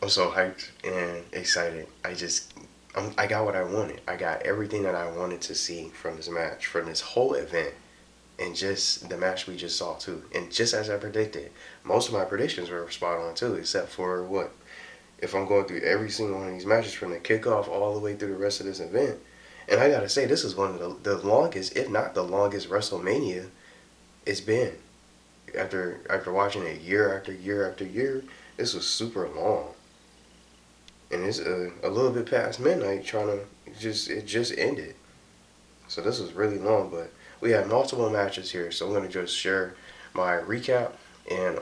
I'm so hyped and excited. I got what I wanted. I got everything that I wanted to see from this match, from this whole event, and just the match we just saw too. And just as I predicted, most of my predictions were spot on too, except for what? If I'm going through every single one of these matches from the kickoff all the way through the rest of this event. And I gotta say, this is one of the longest, if not the longest WrestleMania it's been. After watching it year after year after year, this was super long. And it's a little bit past midnight, it just ended. So this was really long, but we had multiple matches here, so I'm going to just share my recap and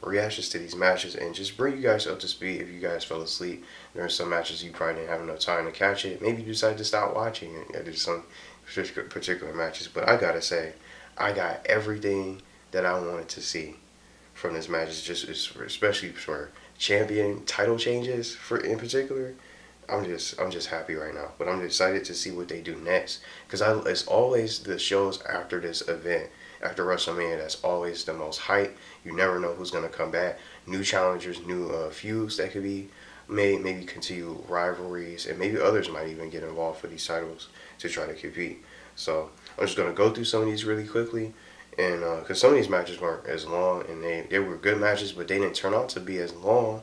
reactions to these matches and just bring you guys up to speed if you guys fell asleep. There are some matches you probably didn't have enough time to catch it. Maybe you decided to stop watching it. There's some particular matches, but I gotta say, I got everything that I wanted to see from this match. Especially for champion title changes in particular. I'm just happy right now, but I'm excited to see what they do next, because it's always the shows after this event, after WrestleMania, that's always the most hype. You never know who's gonna come back, new challengers, new feuds that could be made, maybe continue rivalries, and maybe others might even get involved for these titles to try to compete. So I'm just gonna go through some of these really quickly, and because some of these matches weren't as long, and they were good matches, but they didn't turn out to be as long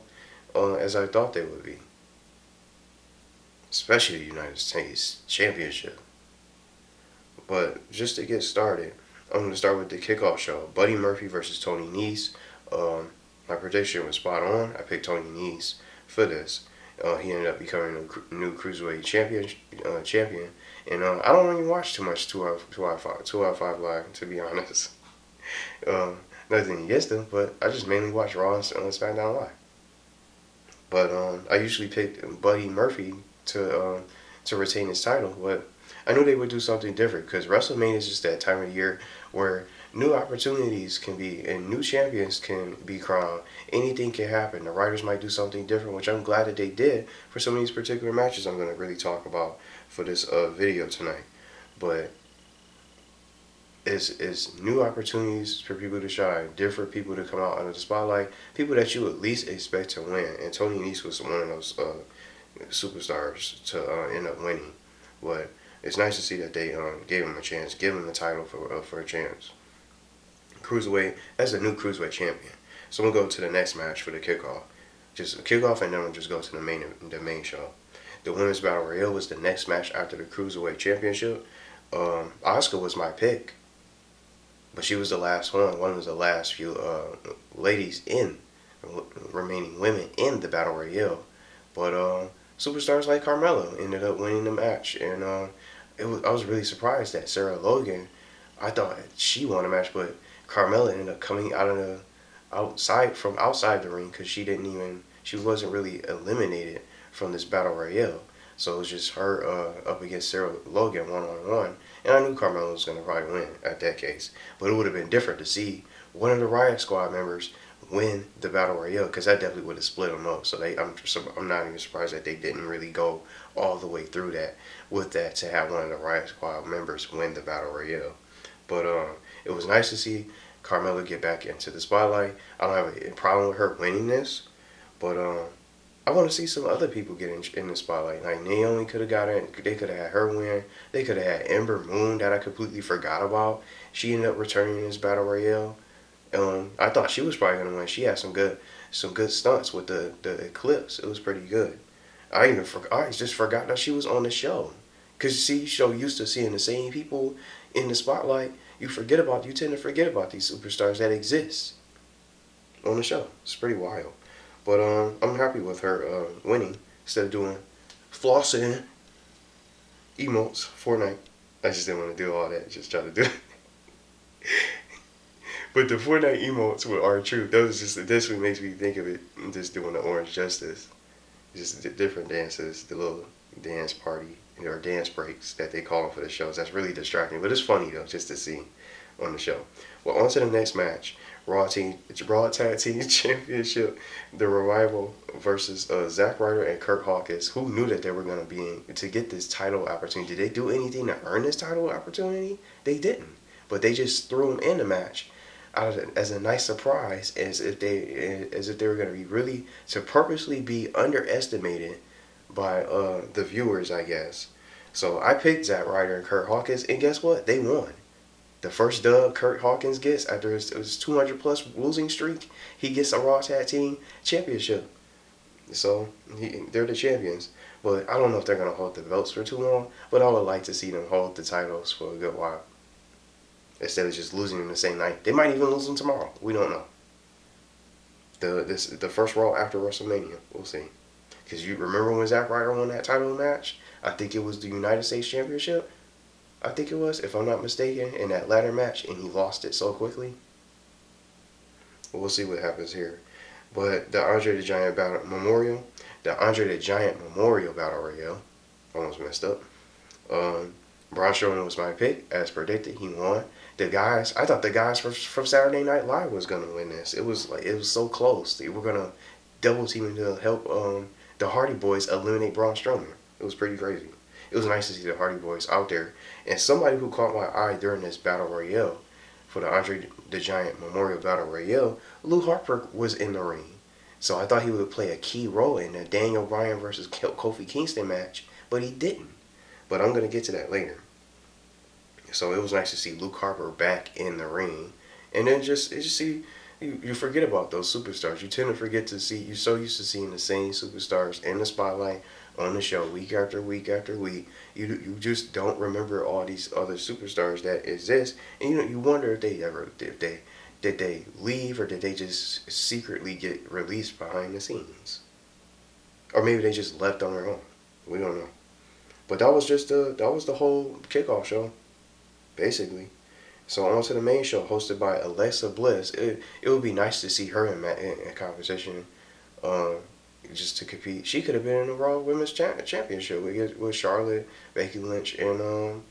as I thought they would be. Especially the United States Championship. But just to get started, I'm going to start with the kickoff show. Buddy Murphy versus Tony Nese. My prediction was spot on. I picked Tony Nese for this. He ended up becoming a new Cruiserweight champion. And I don't really watch too much 2 out of 5 Live, to be honest. Nothing against them, but I just mainly watch Raw and SmackDown Live. But I usually picked Buddy Murphy to retain his title, but I knew they would do something different, because WrestleMania is just that time of year where new opportunities can be and new champions can be crowned. Anything can happen. The writers might do something different, which I'm glad that they did for some of these particular matches I'm going to really talk about for this video tonight. But it's new opportunities for people to shine, different people to come out under the spotlight, people that you at least expect to win. And Tony Nese was one of those superstars to end up winning. But it's nice to see that they gave him a chance, give him the title for a chance. Cruiserweight, that's a new Cruiserweight champion. So we'll go to the next match for the kickoff. Just a kickoff, and then we'll just go to the main show. The Women's Battle Royale was the next match after the Cruiserweight Championship. Asuka was my pick, but she was the last one. One was the last few remaining women in the Battle Royale. But superstars like Carmella ended up winning the match, and I was really surprised that Sarah Logan, I thought she won the match, but Carmella ended up coming outside the ring, because she wasn't really eliminated from this Battle Royale. So it was just her up against Sarah Logan one-on-one, and I knew Carmella was going to probably win at that case. But it would have been different to see one of the Riot Squad members win the Battle Royale, because that definitely would have split them up. So I'm not even surprised that they didn't really go all the way through that with that, to have one of the Riot Squad members win the Battle Royale. But it was nice to see Carmella get back into the spotlight. I don't have a problem with her winning this, but I want to see some other people get in the spotlight. Like Naomi could have got in. They could have had her win. They could have had Ember Moon, that I completely forgot about. She ended up returning in this Battle Royale. I thought she was probably gonna win. She had some good stunts with the Eclipse. It was pretty good. I just forgot that she was on the show. Cause see, you're so used to seeing the same people in the spotlight, you tend to forget about these superstars that exist on the show. It's pretty wild. But I'm happy with her winning instead of doing flossing emotes Fortnite. I just didn't want to do all that. Just try to do it. But the Fortnite emotes with R-Truth, this one makes me think of it just doing the Orange Justice. Just the different dances, the little dance party or dance breaks that they call them for the shows. That's really distracting, but it's funny though, just to see on the show. Well, on to the next match. Raw Tag Team Championship, the Revival versus Zack Ryder and Curt Hawkins. Who knew that they were going to be to get this title opportunity? Did they do anything to earn this title opportunity? They didn't, but they just threw them in the match. as a nice surprise, as if they were going to be really to purposely be underestimated by the viewers, I guess. So I picked Zack Ryder and Curt Hawkins, and guess what? They won. The first dub Curt Hawkins gets after his 200 plus losing streak, he gets a Raw Tag Team Championship. So they're the champions. But I don't know if they're going to hold the belts for too long, but I would like to see them hold the titles for a good while. Instead of just losing them the same night. They might even lose them tomorrow. We don't know. The first Raw after WrestleMania. We'll see. Because you remember when Zack Ryder won that title match? I think it was the United States Championship. I think it was, if I'm not mistaken, in that ladder match, and he lost it so quickly. We'll see what happens here. But the Andre the Giant Battle Memorial Battle Royale, almost messed up. Braun Strowman was my pick, as predicted. He won. I thought the guys from Saturday Night Live was gonna win this. It was so close. They were gonna double team to help the Hardy Boys eliminate Braun Strowman. It was pretty crazy. It was nice to see the Hardy Boys out there. And somebody who caught my eye during this Battle Royale, for the Andre the Giant Memorial Battle Royale, Luke Harper was in the ring. So I thought he would play a key role in the Daniel Bryan versus Kofi Kingston match, but he didn't. But I'm going to get to that later. So it was nice to see Luke Harper back in the ring. And then you forget about those superstars. You tend to forget to see, you're so used to seeing the same superstars in the spotlight on the show week after week after week. You just don't remember all these other superstars that exist, and you wonder if did they leave, or did they just secretly get released behind the scenes, or maybe they just left on their own. We don't know. But that was the whole kickoff show, basically. So on to the main show, hosted by Alexa Bliss. It would be nice to see her in competition. Just to compete. She could have been in the Raw Women's Championship with Charlotte, Becky Lynch, and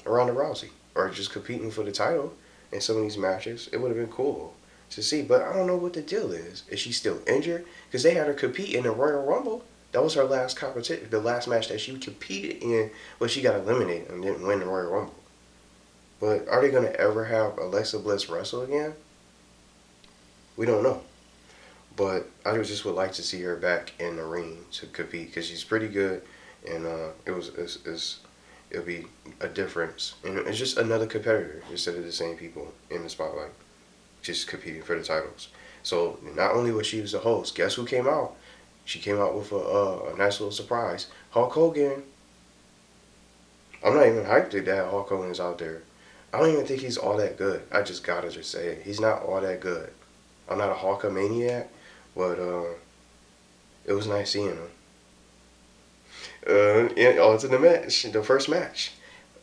Ronda Rousey, or just competing for the title in some of these matches. It would have been cool to see, but I don't know what the deal is. Is she still injured? Because they had her compete in the Royal Rumble. That was her last competition, the last match that she competed in, but she got eliminated and didn't win the Royal Rumble. But are they going to ever have Alexa Bliss wrestle again? We don't know. But I just would like to see her back in the ring to compete, because she's pretty good, and it'll be a difference. And it's just another competitor instead of the same people in the spotlight, just competing for the titles. So not only was she the host, guess who came out? She came out with a nice little surprise. Hulk Hogan. I'm not even hyped that Hulk Hogan is out there. I don't even think he's all that good. I just gotta say it. He's not all that good. I'm not a Hulkamaniac. But it was nice seeing him. And on to the match, the first match.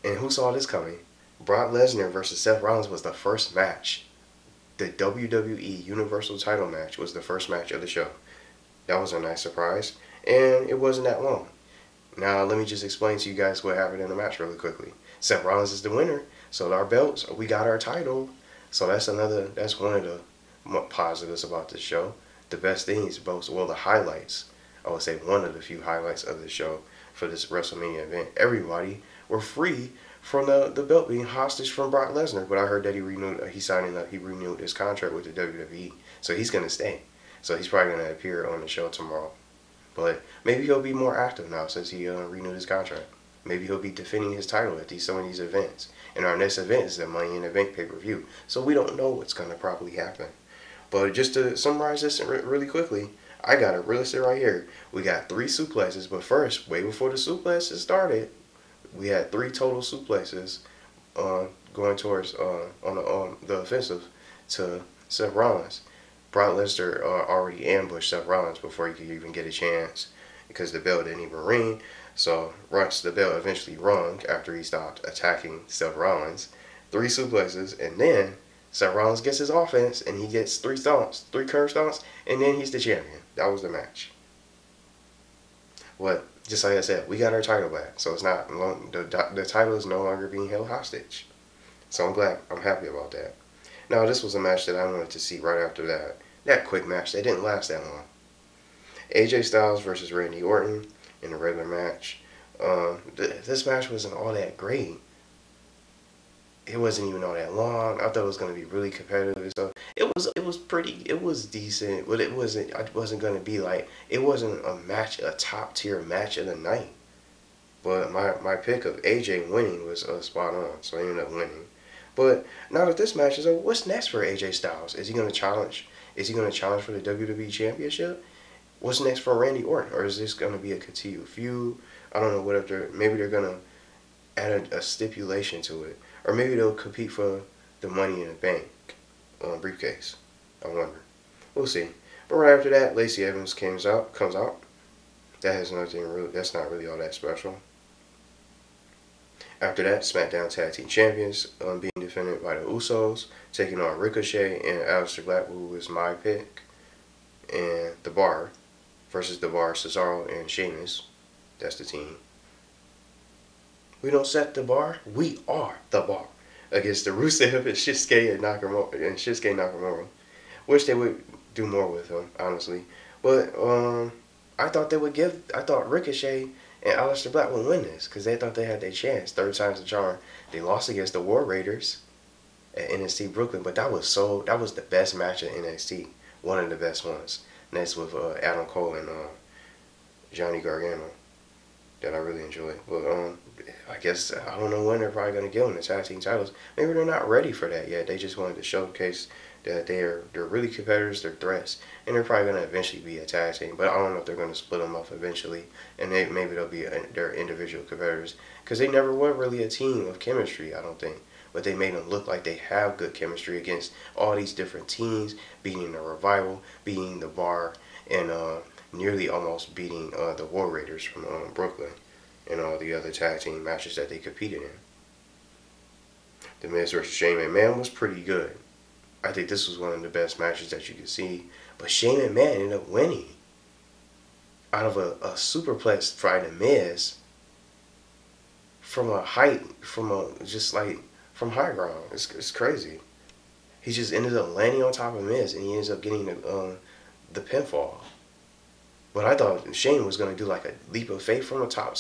And who saw this coming? Brock Lesnar versus Seth Rollins was the first match. The WWE Universal title match was the first match of the show. That was a nice surprise. And it wasn't that long. Now let me just explain to you guys what happened in the match really quickly. Seth Rollins is the winner. So our belts, we got our title. So that's one of the positives about this show. The best things, the highlights, I would say one of the few highlights of the show for this WrestleMania event. Everybody were free from the belt being hostage from Brock Lesnar, but I heard that he renewed his contract with the WWE, so he's gonna stay. So he's probably gonna appear on the show tomorrow. But maybe he'll be more active now since he renewed his contract. Maybe he'll be defending his title at some of these events. And our next event is the Money in the Bank pay-per-view, so we don't know what's gonna probably happen. But just to summarize this really quickly, I got it listed right here. We got 3 suplexes, but first, way before the suplexes started, we had 3 total suplexes going towards on the offensive to Seth Rollins. Brock Lesnar already ambushed Seth Rollins before he could even get a chance, because the bell didn't even ring. So once the bell eventually rung after he stopped attacking Seth Rollins, 3 suplexes, and then Seth Rollins gets his offense, and he gets 3 curve stomps, and then he's the champion. That was the match. What? Just like I said, we got our title back, so it's not the title is no longer being held hostage. So I'm happy about that. Now this was a match that I wanted to see right after that quick match. They didn't last that long. AJ Styles versus Randy Orton in a regular match. This match wasn't all that great. it wasn't even all that long. I thought it was gonna be really competitive and stuff. It was decent, but it wasn't gonna be like, it wasn't a top tier match of the night. But my pick of AJ winning was spot on, so I ended up winning. But now that this match is over, what's next for AJ Styles? Is he gonna challenge? Is he gonna challenge for the WWE Championship? What's next for Randy Orton, or is this gonna be a continued feud? I don't know. Whatever. Maybe they're gonna add a stipulation to it, or maybe they'll compete for the Money in the Bank briefcase. I wonder. We'll see. But right after that, Lacey Evans comes out. That has nothing really. That's not really all that special. After that, SmackDown Tag Team Champions being defended by the Usos, taking on Ricochet and Aleister Black, who was my pick, and The Bar versus The Bar, Cesaro and Sheamus. That's the team. We don't set the bar. We are the bar. Against the Rusev and Shinsuke Nakamura. Wish they would do more with him, honestly. But I thought Ricochet and Aleister Black would win this, because they thought they had their chance. Third time's the charm. They lost against the War Raiders at NXT Brooklyn, but that was the best match at NXT. One of the best ones. And that's with Adam Cole and Johnny Gargano, that I really enjoyed. But I guess, I don't know when they're probably going to give them the tag team titles. Maybe they're not ready for that yet. They just wanted to showcase that they're really competitors, they're threats, and they're probably going to eventually be a tag team. But I don't know if they're going to split them up eventually, and maybe they'll be their individual competitors, because they never were really a team of chemistry, I don't think. But they made them look like they have good chemistry against all these different teams, beating the Revival, beating the Bar, and nearly almost beating the War Raiders from Brooklyn, and all the other tag team matches that they competed in. The Miz versus Shane McMahon was pretty good. I think this was one of the best matches that you could see. But Shane McMahon ended up winning out of a superplex by the Miz from high ground. It's crazy. He just ended up landing on top of Miz, and he ends up getting the pinfall. But I thought Shane was going to do like a leap of faith from the top,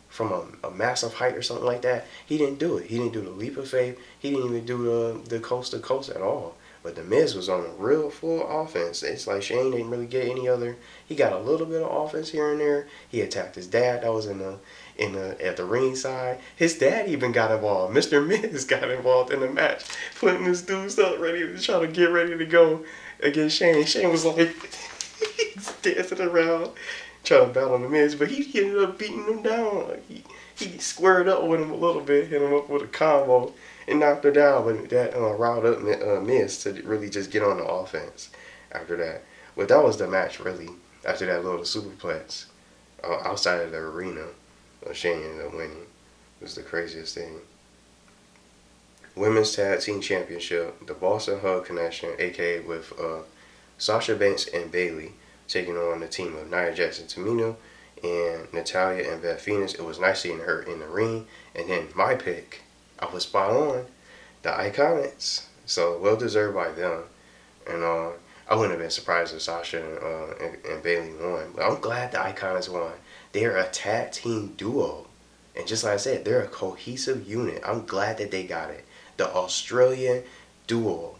from a massive height or something like that. He didn't do it. He didn't do the leap of faith. He didn't even do the coast to coast at all. But the Miz was on a real full offense. It's like Shane didn't really get any other. He got a little bit of offense here and there. He attacked his dad. That was at the ring side. His dad even got involved. Mr. Miz got involved in the match, putting his dudes up ready to try to get ready to go against Shane. Shane was like he's dancing around, trying to battle the Miz, but he ended up beating him down. Like he squared up with him a little bit, hit him up with a combo, and knocked her down. But that riled up Miz to really just get on the offense after that. But that was the match, really, after that little superplex outside of the arena. Shane ended up winning. It was the craziest thing. Women's Tag Team Championship, the Boston Hug Connection, aka with Sasha Banks and Bayley, taking on the team of Nia Jax and Tamina and Natalya and Beth Phoenix. It was nice seeing her in the ring. And then my pick, I was spot on, the IIconics. So well deserved by them. And I wouldn't have been surprised if Sasha and Bayley won. But I'm glad the IIconics won. They're a tag team duo. And just like I said, they're a cohesive unit. I'm glad that they got it. The Australian duo.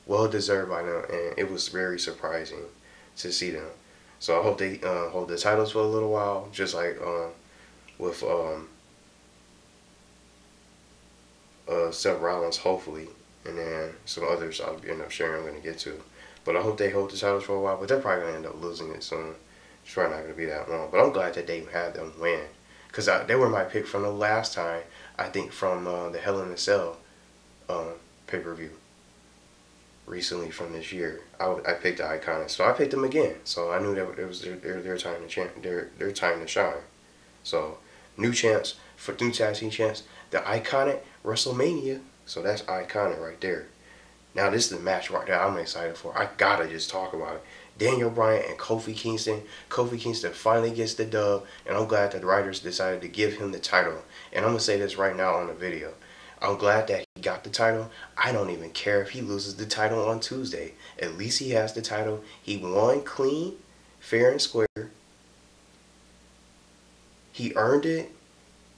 Well deserved by them. And it was very surprising to see them. So I hope they hold the titles for a little while. Just like with Seth Rollins, hopefully. And then some others I'll end up sharing I'm going to get to. But I hope they hold the titles for a while. But they're probably going to end up losing it soon. It's probably not going to be that long. But I'm glad that they had them win. Because they were my pick from the last time. I think from the Hell in a Cell pay-per-view. Recently from this year. I picked the IIconics. So I picked them again. So I knew that it was their time to their time to shine. So new chance for new tag team chance. The IIconic WrestleMania. So that's iconic right there. Now this is the match right there I'm excited for. I gotta just talk about it. Daniel Bryan and Kofi Kingston. Kofi Kingston finally gets the dub, and I'm glad that the writers decided to give him the title. And I'm gonna say this right now on the video. I'm glad that he got the title. I don't even care if he loses the title on Tuesday. At least he has the title. He won clean, fair and square. He earned it,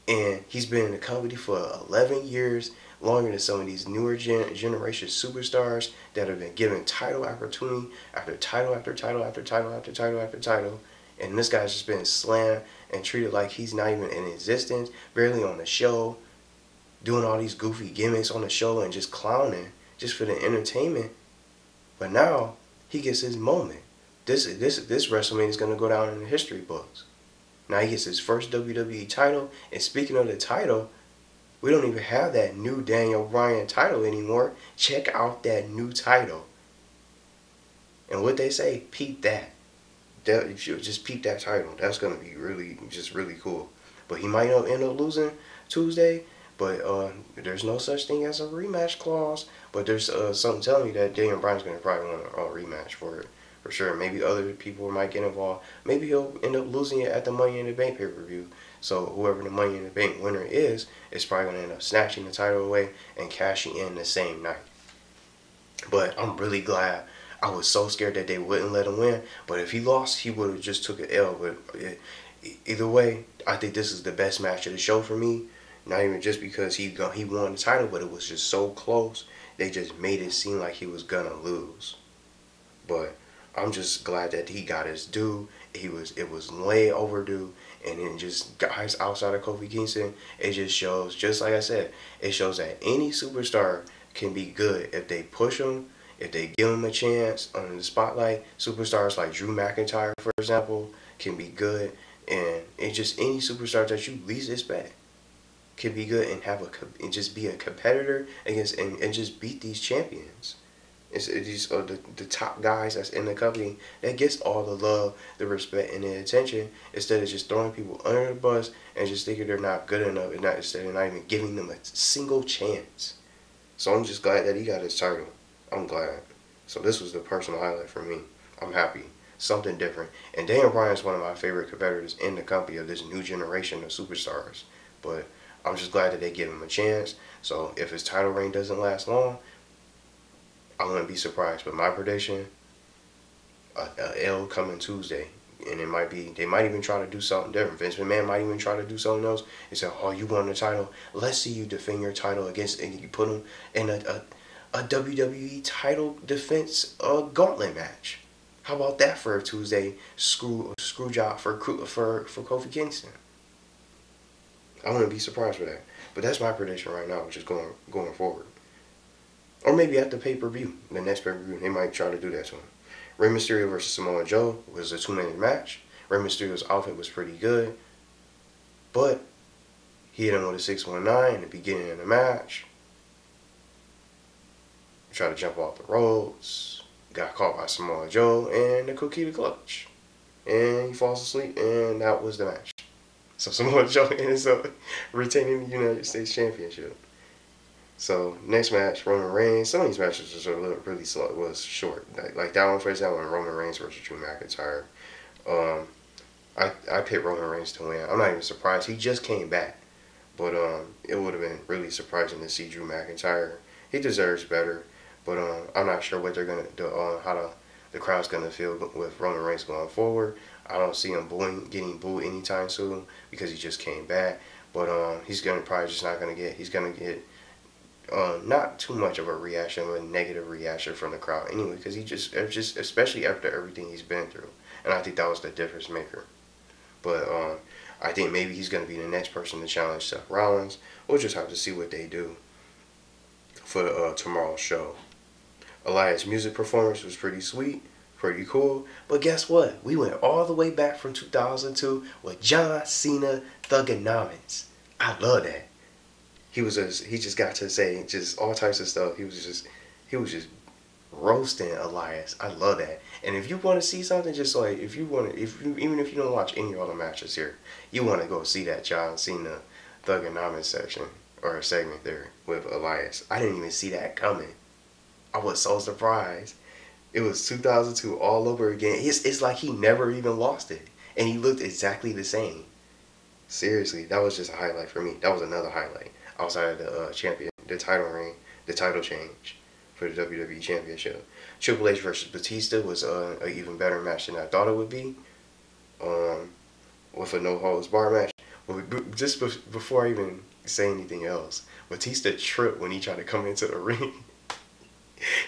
and he's been in the company for 11 years. longer than some of these newer generation superstars that have been given title opportunity after title after title after title after title after title. And this guy's just been slammed and treated like he's not even in existence, barely on the show, doing all these goofy gimmicks on the show and just clowning just for the entertainment. But now he gets his moment. This WrestleMania is going to go down in the history books. Now he gets his first WWE title. And speaking of the title, we don't even have that new Daniel Bryan title anymore. Check out that new title. And what they say, peep that. You should just peep that title. That's going to be really cool. But he might end up losing Tuesday. But there's no such thing as a rematch clause. But there's something telling me that Daniel Bryan's going to probably want a rematch for it. For sure. Maybe other people might get involved. Maybe he'll end up losing it at the Money in the Bank pay-per-view. So whoever the Money in the Bank winner is probably going to end up snatching the title away and cashing in the same night. But I'm really glad. I was so scared that they wouldn't let him win. But if he lost, he would have just took an L. But either way, I think this is the best match of the show for me. Not even just because he won the title, but it was just so close. They just made it seem like he was gonna lose. But I'm just glad that he got his due. It was way overdue. And then just guys outside of Kofi Kingston, it just shows, just like I said, it shows that any superstar can be good if they push them, if they give them a chance on the spotlight. Superstars like Drew McIntyre, for example, can be good. And it's just any superstar that you least expect can be good and just be a competitor against and just beat these champions. It's these are the top guys that's in the company that gets all the love, the respect, and the attention instead of just throwing people under the bus and just thinking they're not good enough and instead of not even giving them a single chance. So I'm just glad that he got his title. I'm glad. So this was the personal highlight for me. I'm happy. Something different. And Daniel Bryan is one of my favorite competitors in the company of this new generation of superstars. But I'm just glad that they give him a chance. So if his title reign doesn't last long, I wouldn't be surprised. But my prediction, a L coming Tuesday. And it might be, they might even try to do something different. Vince McMahon might even try to do something else. He said, oh, you won the title. Let's see you defend your title against, and you put him in a WWE title defense gauntlet match. How about that for a Tuesday screw job for Kofi Kingston? I wouldn't be surprised with that. But that's my prediction right now, which is going forward. Or maybe at the pay-per-view, the next pay-per-view, they might try to do that to him. Rey Mysterio versus Samoa Joe was a 2-minute match. Rey Mysterio's outfit was pretty good. But he hit him with a 619 in the beginning of the match. Tried to jump off the ropes. Got caught by Samoa Joe and the Coquina Clutch. And he falls asleep, and that was the match. So Samoa Joe ends up retaining the United States Championship. So next match, Roman Reigns. Some of these matches were really slow. It was short. Like that one, for example, Roman Reigns versus Drew McIntyre. I picked Roman Reigns to win. I'm not even surprised. He just came back. But it would have been really surprising to see Drew McIntyre. He deserves better. But I'm not sure what they're gonna do, how the crowd's gonna feel with Roman Reigns going forward. I don't see him getting booed anytime soon because he just came back. But he's gonna probably just not gonna get. He's gonna get not too much of a reaction, but a negative reaction from the crowd anyway, because he just especially after everything he's been through, and I think that was the difference maker. But I think maybe he's gonna be the next person to challenge Seth Rollins. We'll just have to see what they do for tomorrow's show. Elias' music performance was pretty sweet, pretty cool. But guess what? We went all the way back from 2002 with John Cena Thuganomics. I love that. He just got to say just all types of stuff. He was just roasting Elias. I love that. And if you want to see something, just like even if you don't watch any other matches here, you want to go see that John Cena Thuganomics section or segment there with Elias. I didn't even see that coming. I was so surprised. It was 2002 all over again. It's like he never even lost it. And he looked exactly the same. Seriously, that was just a highlight for me. That was another highlight outside of the title ring, the title change for the WWE Championship. Triple H versus Batista was an even better match than I thought it would be. With a no holds bar match. Just before I even say anything else, Batista tripped when he tried to come into the ring.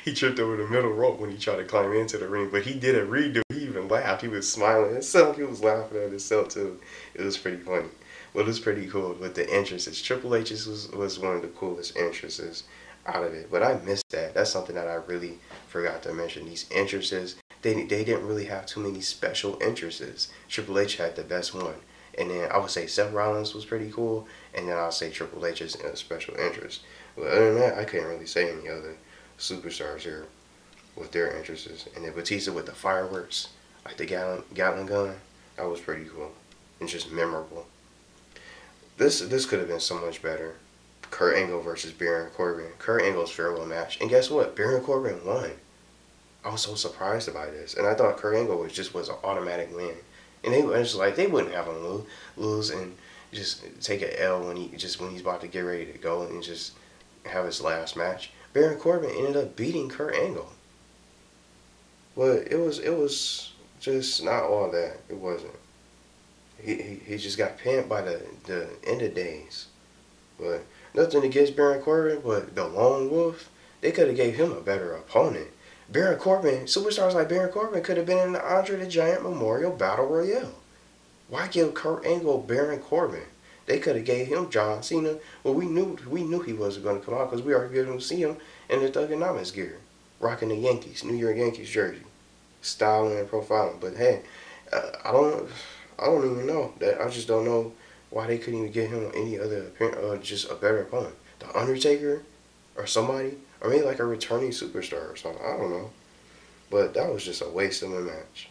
He tripped over the middle rope when he tried to climb into the ring, but he did a redo. He even laughed. He was smiling himself. He was laughing at himself too. It was pretty funny. But it was pretty cool with the entrances. Triple H's was one of the coolest entrances out of it. But I missed that. That's something that I really forgot to mention. These entrances, they didn't really have too many special entrances. Triple H had the best one. And then I would say Seth Rollins was pretty cool. And then I'll say Triple H's special entrance. But other than that, I couldn't really say any other superstars here with their entrances. And then Batista with the fireworks, like the Gatling gun, that was pretty cool and just memorable. This could have been so much better. Kurt Angle versus Baron Corbin. Kurt Angle's farewell match. And guess what? Baron Corbin won. I was so surprised by this. And I thought Kurt Angle was an automatic win. And they wouldn't have him lose and just take an L when he's about to get ready to go and just have his last match. Baron Corbin ended up beating Kurt Angle. But it was just not all that. It wasn't. He just got pinned by the end of days. But nothing against Baron Corbin, but the Lone Wolf, they could have gave him a better opponent. Baron Corbin, superstars like Baron Corbin could have been in the Andre the Giant Memorial Battle Royale. Why give Kurt Angle Baron Corbin? They could have gave him John Cena. Well, we knew he wasn't going to come out because we already able to see him in the Thuganomics gear, rocking the Yankees, New York Yankees jersey, styling and profiling. But hey, I don't even know that. I just don't know why they couldn't even get him any other just a better opponent. The Undertaker or somebody, or maybe like a returning superstar or something. I don't know. But that was just a waste of a match.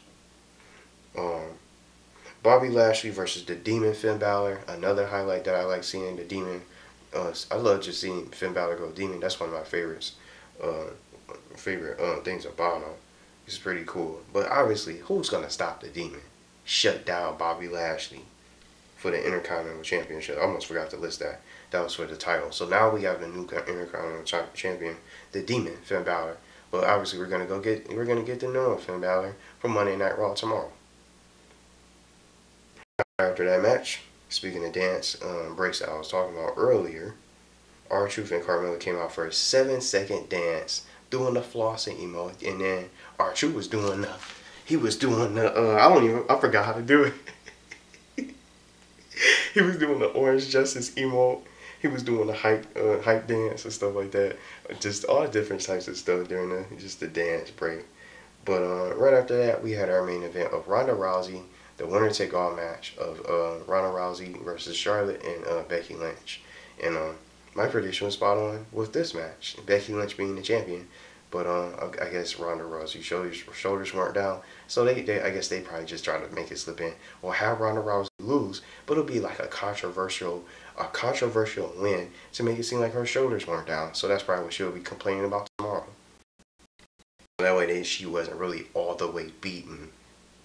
Bobby Lashley versus the Demon Finn Balor. Another highlight that I like seeing, the Demon. I love just seeing Finn Balor go Demon. That's one of my favorites. Favorite things about him. It's pretty cool. But obviously, who's gonna stop the Demon? Shut down Bobby Lashley for the Intercontinental Championship. I almost forgot to list that. That was for the title. So now we have the new Intercontinental Champion, the Demon Finn Balor. But obviously, we're gonna get the new Finn Balor for Monday Night Raw tomorrow. After that match, speaking of dance breaks that I was talking about earlier, R-Truth and Carmella came out for a 7-second dance, doing the flossing emote, and then R-Truth was doing the, I forgot how to do it. He was doing the Orange Justice emote. He was doing the hype dance and stuff like that. Just all different types of stuff during the dance break. But right after that, we had our main event of Ronda Rousey, the winner-take-all match of Ronda Rousey versus Charlotte and Becky Lynch. And my prediction was spot on with this match, Becky Lynch being the champion. But I guess Ronda Rousey's shoulders weren't down, so I guess they probably just tried to make it slip in. Or have Ronda Rousey lose, but it'll be like a controversial win to make it seem like her shoulders weren't down. So that's probably what she'll be complaining about tomorrow. That way she wasn't really all the way beaten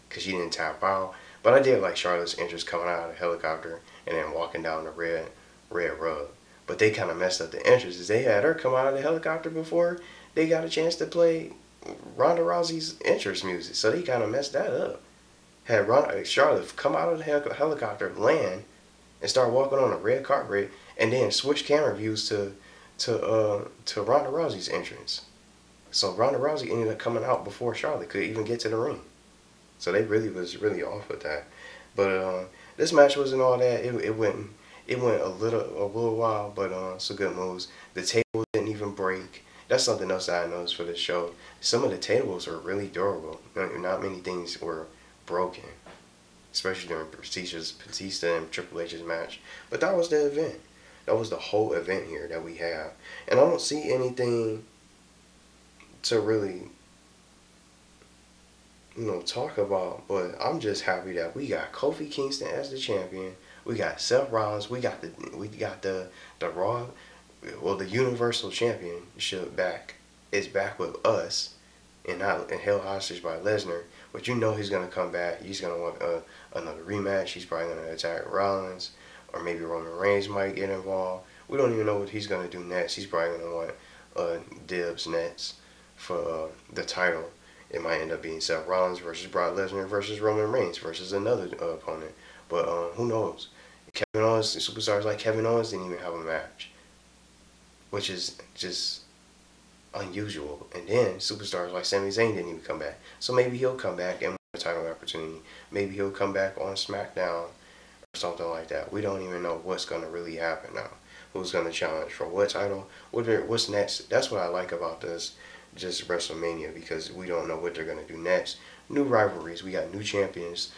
because she didn't tap out. But I did like Charlotte's entrance coming out of the helicopter and then walking down the red rug. But they kind of messed up the entrances. They had her come out of the helicopter before they got a chance to play Ronda Rousey's entrance music. So they kind of messed that up. Had Charlotte come out of the helicopter, land, and start walking on a red carpet, and then switch camera views to Ronda Rousey's entrance. So Ronda Rousey ended up coming out before Charlotte could even get to the ring. So they was really off with that. But this match wasn't all that. It went a little while, but some good moves. The table didn't even break. That's something else that I noticed for this show. Some of the tables are really durable. Not many things were broken, especially during Batista and Triple H's match. But that was the event. That was the whole event here that we have. And I don't see anything to really, talk about. But I'm just happy that we got Kofi Kingston as the champion. We got Seth Rollins. We got the Raw, well, the Universal Championship back. It's back with us, and not held hostage by Lesnar. But he's gonna come back. He's gonna want another rematch. He's probably gonna attack Rollins, or maybe Roman Reigns might get involved. We don't even know what he's gonna do next. He's probably gonna want dibs next for the title. It might end up being Seth Rollins versus Brock Lesnar versus Roman Reigns versus another opponent. But who knows? Kevin Owens, superstars like Kevin Owens didn't even have a match. which is just unusual. And then superstars like Sami Zayn didn't even come back. So maybe he'll come back and win a title opportunity. Maybe he'll come back on SmackDown or something like that. We don't even know what's going to really happen now. Who's going to challenge for what title? What's next? That's what I like about this, just WrestleMania, because we don't know what they're going to do next. New rivalries. We got new champions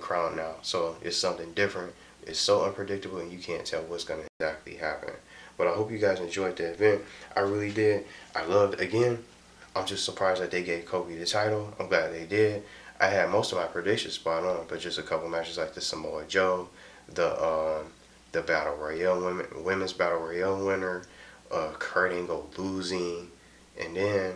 crowned now. So it's something different. It's so unpredictable and you can't tell what's going to exactly happen. But I hope you guys enjoyed the event. I really did. I loved, again, I'm just surprised that they gave Kofi the title. I'm glad they did. I had most of my predictions spot on, but just a couple matches like the Samoa Joe, the Battle Royale women's Battle Royale winner, Kurt Angle losing, and then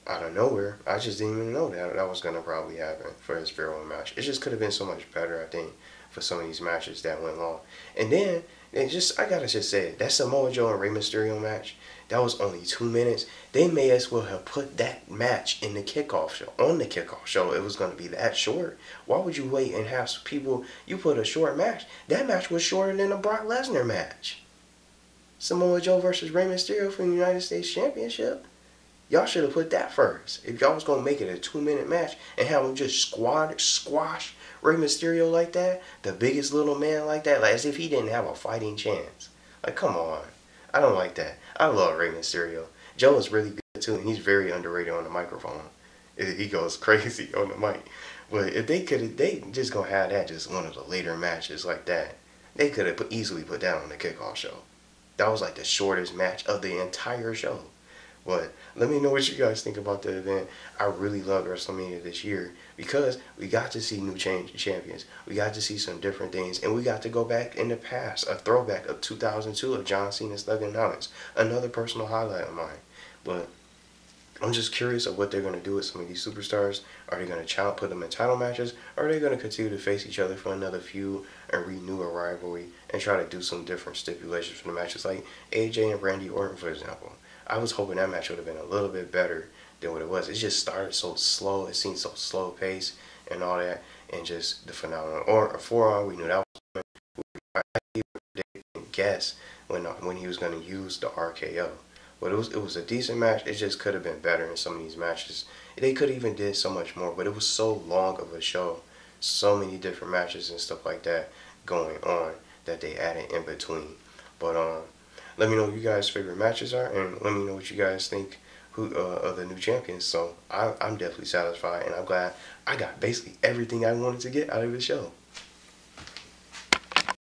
out of nowhere, I just didn't even know that was going to probably happen for his farewell match. It just could have been so much better, I think, for some of these matches that went long. And then, I gotta just say it, that Samoa Joe and Rey Mysterio match, that was only 2 minutes. They may as well have put that match in the kickoff show. On the kickoff show, it was going to be that short. Why would you wait and have people, you put a short match. That match was shorter than the Brock Lesnar match. Samoa Joe versus Rey Mysterio for the United States Championship. Y'all should have put that first. If y'all was going to make it a 2-minute match and have him just squash Rey Mysterio like that, the biggest little man like that, like as if he didn't have a fighting chance. Like, come on. I don't like that. I love Rey Mysterio. Joe is really good too, and he's very underrated on the microphone. He goes crazy on the mic. But if they just gonna have that just one of the later matches like that, they could have easily put that on the kickoff show. That was like the shortest match of the entire show. But let me know what you guys think about the event. I really loved WrestleMania this year because we got to see new champions. We got to see some different things. And we got to go back in the past. A throwback of 2002 of John Cena's Thuganomics. Another personal highlight of mine. But I'm just curious of what they're going to do with some of these superstars. Are they going to put them in title matches? Or are they going to continue to face each other for another feud and renew a rivalry and try to do some different stipulations for the matches like AJ and Randy Orton, for example? I was hoping that match would have been a little bit better than what it was. It just started so slow. It seemed so slow paced and all that. And just the phenomenon. Or a forearm, we knew that was coming. I didn't guess when he was going to use the RKO. But it was a decent match. It just could have been better in some of these matches. They could have even did so much more. But it was so long of a show. So many different matches and stuff like that going on that they added in between. But let me know what you guys' favorite matches are, and let me know what you guys think of the new champions. So I'm definitely satisfied, and I'm glad I got basically everything I wanted to get out of the show.